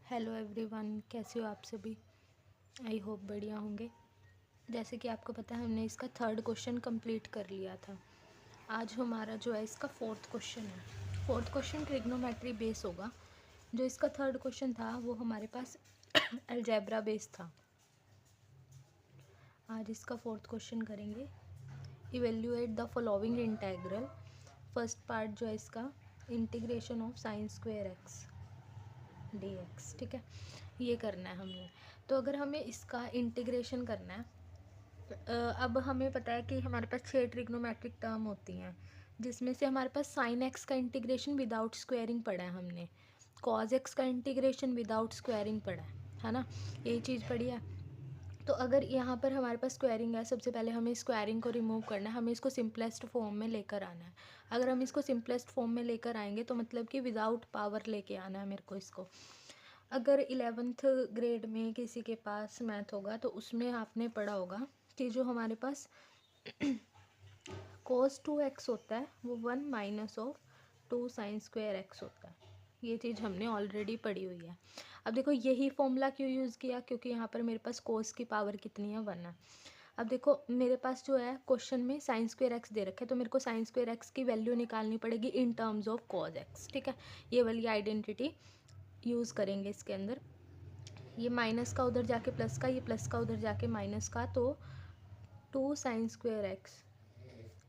Hello everyone, कैसे हो आप सभी। आई होप बढ़िया होंगे। जैसे कि आपको पता है हमने इसका थर्ड क्वेश्चन कंप्लीट कर लिया था। आज हमारा जो है इसका फोर्थ क्वेश्चन है। फोर्थ क्वेश्चन ट्रिग्नोमेट्री बेस होगा। जो इसका थर्ड क्वेश्चन था वो हमारे पास अलजेब्रा बेस था। आज इसका फोर्थ क्वेश्चन करेंगे। Evaluate the following integral. First part जो है इसका integration of sine square x dx, ठीक है। ये करना है हमने। तो अगर हमें इसका इंटीग्रेशन करना है, अब हमें पता है कि हमारे पास 6 ट्रिग्नोमेट्रिक टर्म होती हैं, जिसमें से हमारे पास साइन एक्स का इंटीग्रेशन विदाउट स्क्वायरिंग पढ़ा है हमने, कॉज एक्स का इंटीग्रेशन विदाउट स्क्वायरिंग पढ़ा है ना। यही चीज़ पढ़ी है। तो अगर यहाँ पर हमारे पास स्क्वायरिंग है, सबसे पहले हमें स्क्वायरिंग को रिमूव करना है, हमें इसको सिंपलेस्ट फॉर्म में लेकर आना है। अगर हम इसको सिंपलेस्ट फॉर्म में लेकर आएंगे तो मतलब कि विदाउट पावर लेके आना है मेरे को इसको। अगर 11th ग्रेड में किसी के पास मैथ होगा तो उसमें आपने पढ़ा होगा कि जो हमारे पास cos 2x होता है वो 1 minus of 2 sine square x होता है। ये चीज़ हमने ऑलरेडी पढ़ी हुई है। अब देखो यही फॉर्मूला क्यों यूज़ किया, क्योंकि यहाँ पर मेरे पास cos की पावर कितनी है, 1 है। अब देखो मेरे पास जो है क्वेश्चन में साइन स्क्वायर एक्स दे रखा है, तो मेरे को साइन स्क्वायर एक्स की वैल्यू निकालनी पड़ेगी in terms of cos x, ठीक है। ये वाली आइडेंटिटी यूज़ करेंगे इसके अंदर। ये माइनस का उधर जाके प्लस का, ये प्लस का उधर जाके माइनस का, तो 2 sine square x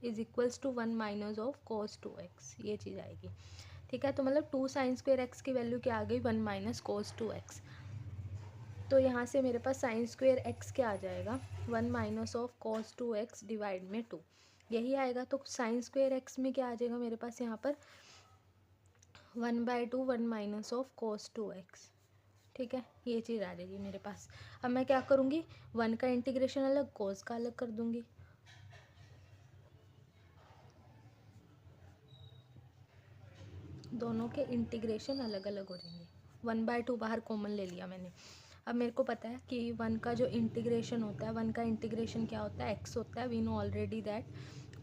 is equals to 1 minus of cos 2x, ये चीज़ आएगी, ठीक है। तो मतलब 2 साइन स्क्वायर एक्स की वैल्यू क्या आ गई, 1 माइनस cos 2x। तो यहाँ से मेरे पास साइन स्क्वायर एक्स क्या आ जाएगा, 1 minus of cos 2x divide में 2, यही आएगा। तो साइन स्क्वायर एक्स में क्या आ जाएगा मेरे पास यहाँ पर 1/2 1 माइनस ऑफ cos 2x, ठीक है। ये चीज़ आ जाएगी मेरे पास। अब मैं क्या करूँगी, 1 का इंटीग्रेशन अलग, cos का अलग कर दूँगी। दोनों के इंटीग्रेशन अलग अलग हो जाएंगे। 1/2 बाहर कॉमन ले लिया मैंने। अब मेरे को पता है कि 1 का जो इंटीग्रेशन होता है, 1 का इंटीग्रेशन क्या होता है, x होता है। वी नो ऑलरेडी दैट,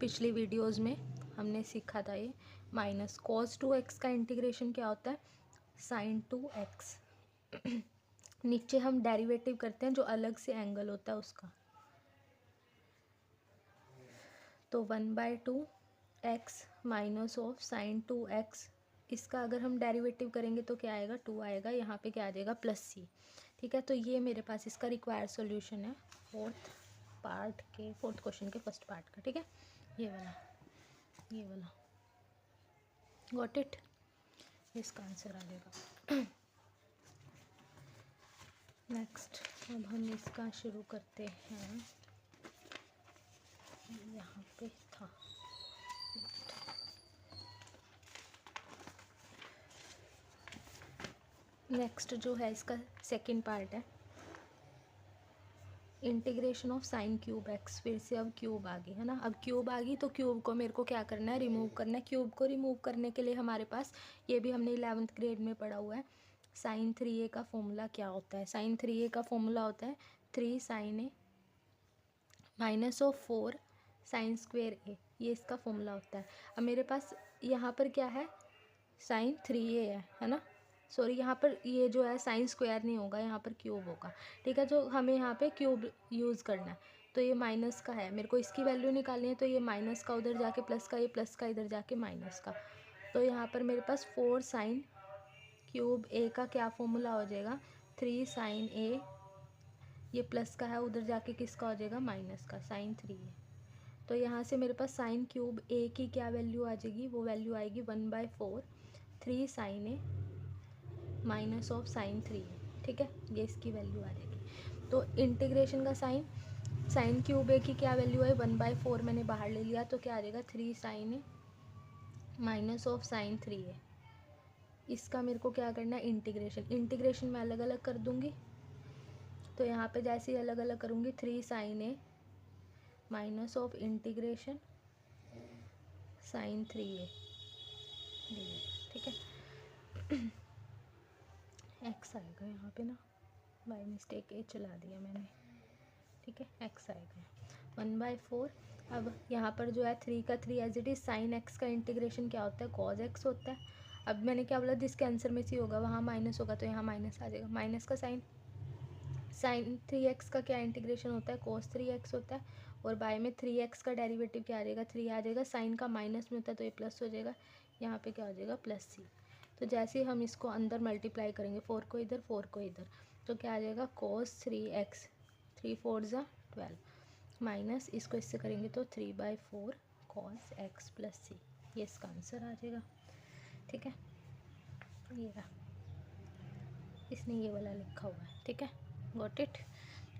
पिछली वीडियोज़ में हमने सीखा था ये। माइनस cos 2x का इंटीग्रेशन क्या होता है, sin 2x। नीचे हम डेरिवेटिव करते हैं जो अलग से एंगल होता है उसका, तो 1/2 x minus of sign 2x, इसका अगर हम डेरिवेटिव करेंगे तो क्या आएगा, 2 आएगा। यहाँ पे क्या आ जाएगा, प्लस c, ठीक है। तो ये मेरे पास इसका रिक्वायर्ड सॉल्यूशन है फोर्थ क्वेश्चन के फर्स्ट पार्ट का, ठीक है। ये वाला गॉट इट, इसका आंसर आ जाएगा। नेक्स्ट अब हम इसका शुरू करते हैं। यहाँ पे था नेक्स्ट जो है इसका सेकंड पार्ट है, integration of sine cube x. फिर से अब क्यूब आ गई है ना। अब क्यूब आ गई तो क्यूब को मेरे को क्या करना है, रिमूव करना है। क्यूब को रिमूव करने के लिए हमारे पास, ये भी हमने 11th ग्रेड में पढ़ा हुआ है, साइन 3a का फॉर्मूला क्या होता है। साइन 3a का फॉर्मूला होता है 3 sine A minus of 4 sine square A, ये इसका फॉर्मूला होता है। अब मेरे पास यहाँ पर क्या है, साइन 3a है ना। सॉरी, यहाँ पर ये जो है साइन स्क्वायर नहीं होगा, यहाँ पर क्यूब होगा, ठीक है। जो हमें यहाँ पे क्यूब यूज़ करना है, तो ये माइनस का है, मेरे को इसकी वैल्यू निकालनी है। तो ये माइनस का उधर जाके प्लस का, ये प्लस का इधर जाके माइनस का। तो यहाँ पर मेरे पास 4 साइन क्यूब ए का क्या फॉर्मूला हो जाएगा, 3 साइन ए, ये प्लस का है, उधर जाके किसका हो जाएगा, माइनस का, साइन 3a। तो यहाँ से मेरे पास साइन क्यूब ए की क्या वैल्यू आ जाएगी, वो वैल्यू आएगी 1/4 3 sine A minus of sine 3a, ठीक है। ये इसकी वैल्यू आ जाएगी। तो इंटीग्रेशन का साइन क्यूब ए की क्या वैल्यू है, 1/4 मैंने बाहर ले लिया, तो क्या आ जाएगा 3 sine A minus of sine 3a। इसका मेरे को क्या करना है, इंटीग्रेशन मैं अलग अलग कर दूंगी। तो यहाँ पे जैसे ही अलग अलग करूँगी, 3 sine A minus of integration sine 3a, ठीक है। एक्स आएगा यहाँ पे ना, बाय मिस्टेक ए चला दिया मैंने, ठीक है। एक्स आएगा 1/4। अब यहाँ पर जो है 3 का 3 as it is, sine x का इंटीग्रेशन क्या होता है, कॉज एक्स होता है। अब मैंने क्या बोला, जिसके आंसर में सी होगा वहाँ माइनस होगा तो यहाँ माइनस आ जाएगा। माइनस का साइन, साइन 3x का क्या इंटीग्रेशन होता है, cos 3x होता है। और बाय में 3x का डेरिवेटिव क्या आ जाएगा, 3 आ जाएगा। साइन का माइनस में होता है तो ये प्लस हो जाएगा, यहाँ पे क्या हो जाएगा प्लस सी। तो जैसे ही हम इसको अंदर मल्टीप्लाई करेंगे, 4 को इधर 4 को इधर, तो क्या आ जाएगा cos 3x, 3 4 ज़ा 12 माइनस इसको इससे करेंगे तो 3/4 cos x प्लस सी, ये इसका आंसर आ जाएगा। ठीक है, ये रहा, इसने ये वाला लिखा हुआ है। ठीक है, गॉट इट।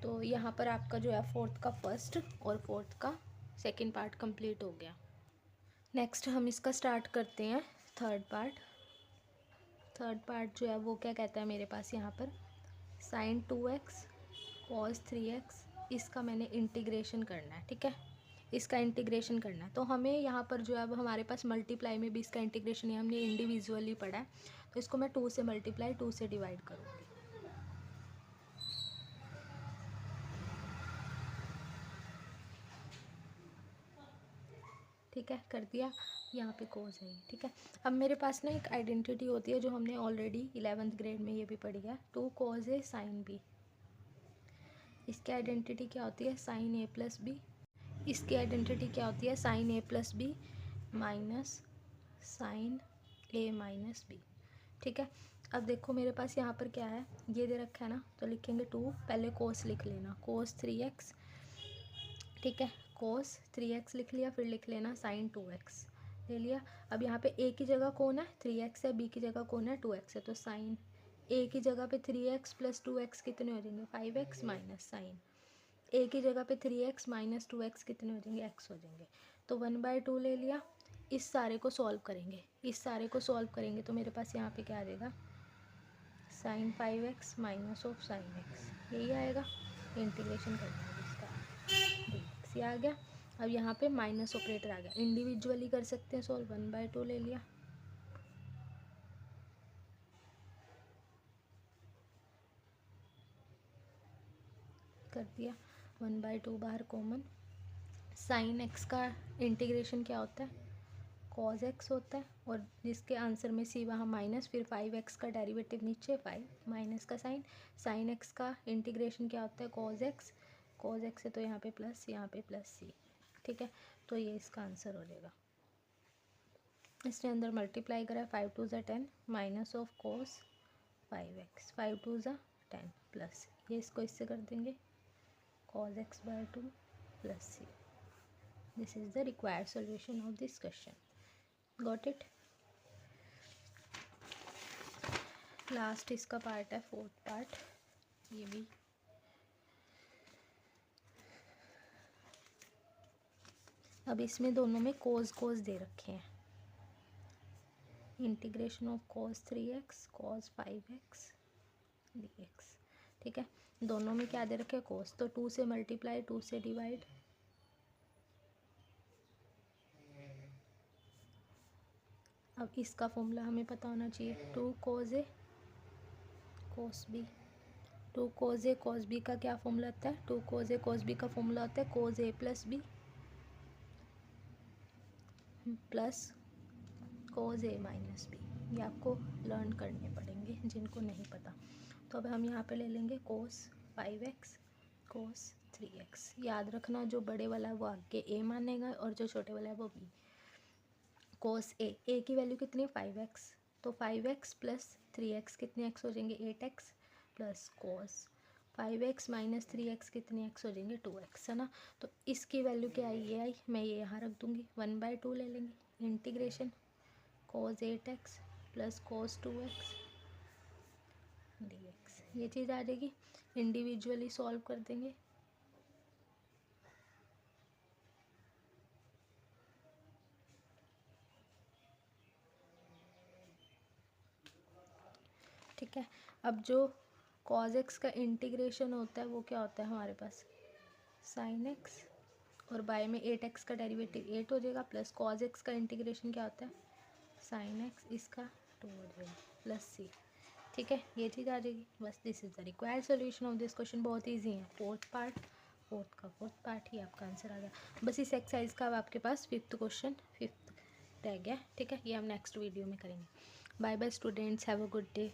तो यहाँ पर आपका जो है फोर्थ का फर्स्ट और फोर्थ का सेकंड पार्ट कंप्लीट हो गया। नेक्स्ट हम इसका स्टार्ट करते हैं थर्ड पार्ट। थर्ड पार्ट जो है वो क्या कहता है मेरे पास यहाँ पर, sin 2x cos 3x, इसका मैंने इंटीग्रेशन करना है। ठीक है, इसका इंटीग्रेशन करना है। तो हमें यहाँ पर जो है अब हमारे पास मल्टीप्लाई में भी इसका इंटीग्रेशन है, हमने इंडिविजुअली पढ़ा है। तो इसको मैं 2 से मल्टीप्लाई 2 से डिवाइड करूँगी। ठीक है, कर दिया, यहाँ पे कोस है। ठीक है, अब मेरे पास ना एक आइडेंटिटी होती है जो हमने ऑलरेडी 11th ग्रेड में ये भी पढ़ी है, 2 cos A sin B। इसकी आइडेंटिटी क्या होती है, sin A प्लस बी। इसकी आइडेंटिटी क्या होती है, sin A plus B minus sin A minus B. ठीक है, अब देखो मेरे पास यहाँ पर क्या है, ये दे रखा है ना, तो लिखेंगे 2, पहले cos लिख लेना, cos 3x। ठीक है, cos 3x लिख लिया, फिर लिख लेना sin 2x ले लिया। अब यहाँ पे a की जगह कौन है, 3x है, b की जगह कौन है, 2x है। तो sin a की जगह पे 3x प्लस 2x कितने हो जाएंगे, 5x माइनस sin a की जगह पे 3x माइनस 2x कितने हो जाएंगे, x हो जाएंगे। तो 1/2 ले लिया। इस सारे को सॉल्व करेंगे, इस सारे को सॉल्व करेंगे तो मेरे पास यहाँ पे क्या आ जाएगा, sin 5x minus of sin x, यही आएगा। इंटीग्रेशन करना है इसका, dx ये आ गया। अब यहाँ पे माइनस ऑपरेटर आ गया, इंडिविजुअली कर सकते हैं सॉल्व। 1/2 ले लिया, कर दिया, 1/2 बाहर कॉमन। साइन एक्स का इंटीग्रेशन क्या होता है, cos x होता है। और जिसके आंसर में सी वहाँ माइनस, फिर 5x का डेरिवेटिव नीचे 5 माइनस का साइन। साइन एक्स का इंटीग्रेशन क्या होता है, cos x है तो यहाँ पे प्लस, यहाँ पे प्लस सी। ठीक है, तो ये इसका आंसर हो जाएगा। इसने अंदर मल्टीप्लाई करा, 5 2 ज़ा 10 माइनस ऑफ cos 5x, 5 2 ज़ा 10 प्लस, ये इसको इससे कर देंगे cos x/2 plus C. This is the required solution of this question. Got it. Last इसका पार्ट है, फोर्थ पार्ट, ये भी अब इसमें दोनों में कोस दे रखे हैं। Integration of cos 3x cos 5x dx। ठीक है, दोनों में क्या दे रखे हैं, कोस। तो 2 से मल्टीप्लाई 2 से डिवाइड। अब इसका फॉर्मूला हमें पता होना चाहिए, 2 cos A cos B। 2 cos A cos B का क्या फॉर्मूला होता है, 2 cos A cos B का फॉर्मूला होता है cos A plus B plus cos A minus B। ये आपको लर्न करने पड़ेंगे जिनको नहीं पता। तो अब हम यहाँ पे ले लेंगे cos 5x cos 3x। याद रखना, जो बड़े वाला है वो आगे A मानेगा और जो छोटे वाला है वो B। cos A की वैल्यू कितनी है, 5x, तो 5x प्लस 3x कितने x हो जाएंगे, 8x plus cos 5x minus 3x कितने x हो जाएंगे, 2x, है ना। तो इसकी वैल्यू क्या आई, ये आई, मैं ये यहाँ रख दूँगी। 1/2 ले लेंगे, integration cos 8x plus cos 2x dx, ये चीज़ आ जाएगी। इंडिविजुअली सॉल्व कर देंगे। ठीक है, अब जो cos x का इंटीग्रेशन होता है वो क्या होता है हमारे पास, sin x, और बाय में 8x का डेरिवेटिव 8 हो जाएगा, प्लस cos x का इंटीग्रेशन क्या होता है, sin x, इसका 2 हो जाएगा प्लस c। ठीक है, ये चीज़ आ जाएगी बस। This is the required solution of this question. बहुत ईजी है, फोर्थ पार्ट ही आपका आंसर आ गया। बस इस एक्सरसाइज का अब आपके पास फिफ्थ क्वेश्चन रह गया। ठीक है, ये हम नेक्स्ट वीडियो में करेंगे। Bye bye students, have a good day.